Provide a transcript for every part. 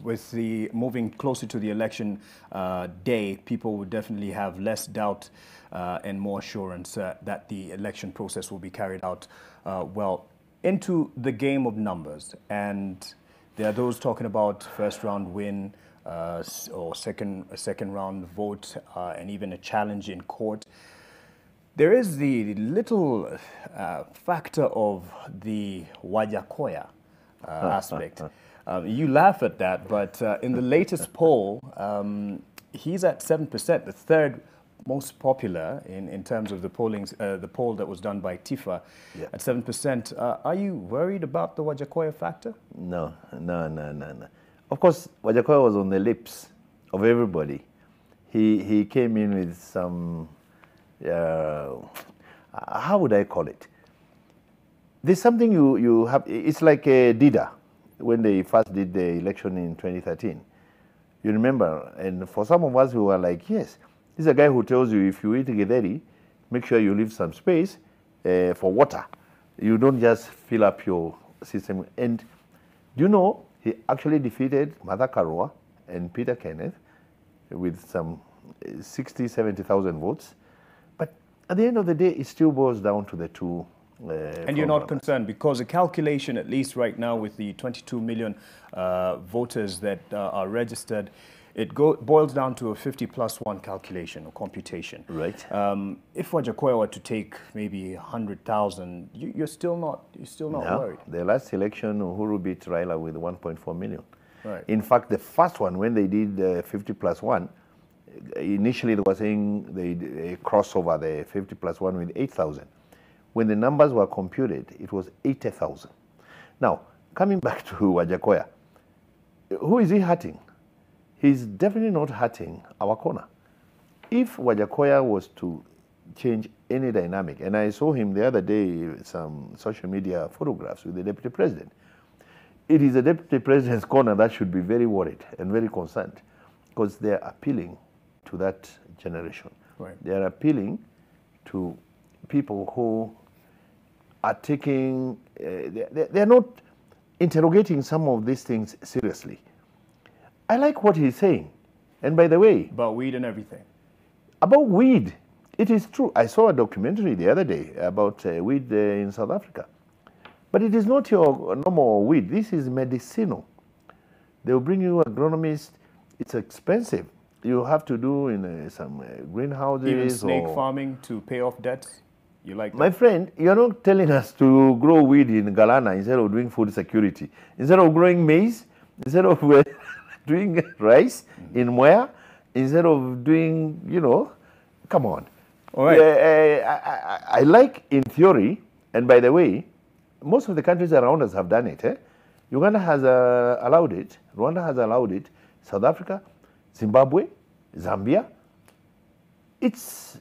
with the moving closer to the election day, people would definitely have less doubt and more assurance that the election process will be carried out well. Into the game of numbers, and there are those talking about first round win or second round vote and even a challenge in court. There is the little factor of the Wajackoyah aspect. You laugh at that, but in the latest poll, he's at 7%, the third most popular in terms of the the poll that was done by Tifa, at 7%. Are you worried about the Wajackoyah factor? No. Of course, Wajackoyah was on the lips of everybody. He came in with some, how would I call it? There's something you have, it's like a Dida, when they first did the election in 2013. You remember, and for some of us who were like, yes, this is a guy who tells you if you eat githeri, make sure you leave some space for water. You don't just fill up your system. And you know, he actually defeated Martha Karua and Peter Kenneth with some 60, 70,000 votes. But at the end of the day, it still boils down to the two. And you're not concerned because the calculation, at least right now with the 22 million voters that are registered, it boils down to a 50+1 calculation or computation. Right. If Wajackoyah were to take maybe 100,000, you're still not worried. The last election, Uhuru beat Raila with 1.4 million. Right. In fact, the first one, when they did 50+1, initially they were saying they cross over the 50+1 with 8,000. When the numbers were computed, it was 80,000. Now, coming back to Wajackoyah, who is he hurting? He's definitely not hurting our corner. If Wajackoyah was to change any dynamic, and I saw him the other day, some social media photographs with the deputy president, it is the deputy president's corner that should be very worried and very concerned because they're appealing to that generation. Right. They're appealing to people who are taking, they're not interrogating some of these things seriously. I like what he's saying. And by the way... About weed and everything. About weed. It is true. I saw a documentary the other day about weed in South Africa. But it is not your normal weed. This is medicinal. They will bring you agronomist. It's expensive. You have to do in some greenhouses. Even snake farming to pay off debts. You like that? My friend, you're not telling us to grow weed in Galana instead of doing food security. Instead of growing maize, instead of doing rice in Mwea, instead of doing, you know, come on. All right. I like in theory, and by the way, most of the countries around us have done it. Uganda has allowed it, Rwanda has allowed it, South Africa, Zimbabwe, Zambia. It's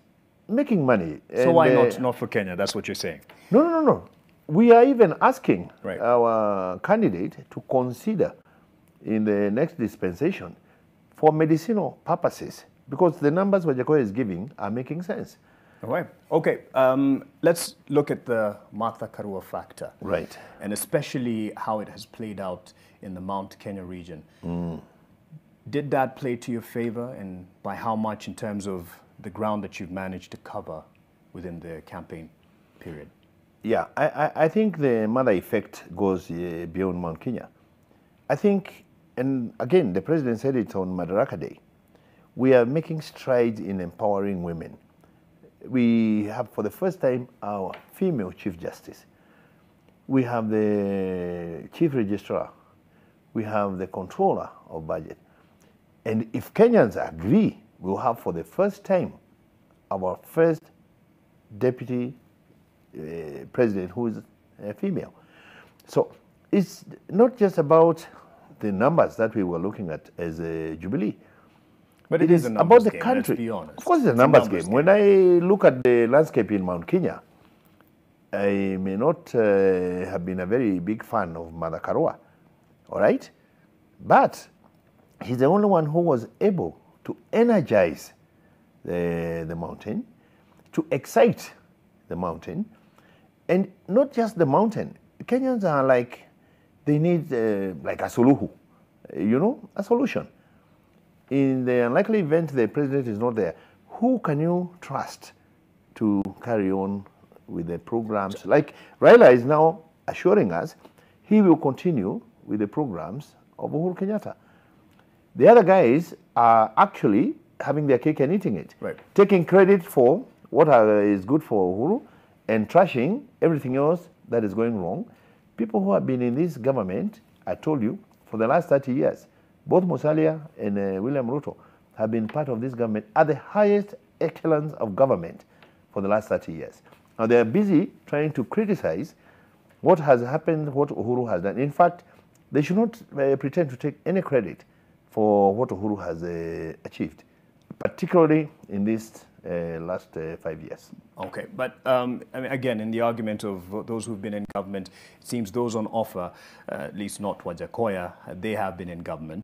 making money. So and, why not for Kenya? That's what you're saying. No. We are even asking Right. our candidate to consider in the next dispensation for medicinal purposes because the numbers Wajackoyah is giving are making sense. All right. Okay. Let's look at the Martha Karua factor. Right. And especially how it has played out in the Mount Kenya region. Did that play to your favor, and by how much in terms of the ground that you've managed to cover within the campaign period? Yeah, I think the mother effect goes beyond Mount Kenya. I think, and again, the president said it on Madaraka Day, we are making strides in empowering women. We have, for the first time, our female Chief Justice. We have the Chief Registrar. We have the Controller of Budget. And if Kenyans agree, we'll have for the first time our first Deputy President who is a female. So it's not just about the numbers that we were looking at as a Jubilee. But it is about the game, country. Let's be honest. Of course, it's a numbers game. When I look at the landscape in Mount Kenya, I may not have been a very big fan of Martha Karua, all right? But he's the only one who was able to energize the mountain, to excite the mountain, and not just the mountain. Kenyans are like, they need like a suluhu. a solution. In the unlikely event the president is not there, who can you trust to carry on with the programs? Like Raila is now assuring us he will continue with the programs of Uhuru Kenyatta. The other guys are actually having their cake and eating it, right, taking credit for what is good for Uhuru and trashing everything else that is going wrong. People who have been in this government, I told you, for the last 30 years, both Musalia and William Ruto have been part of this government at the highest echelons of government for the last 30 years. Now they are busy trying to criticize what has happened, what Uhuru has done. In fact, they should not pretend to take any credit for what Uhuru has achieved, particularly in these last 5 years. Okay, but I mean, again, in the argument of those who've been in government, it seems those on offer, at least not Wajackoyah, they have been in government.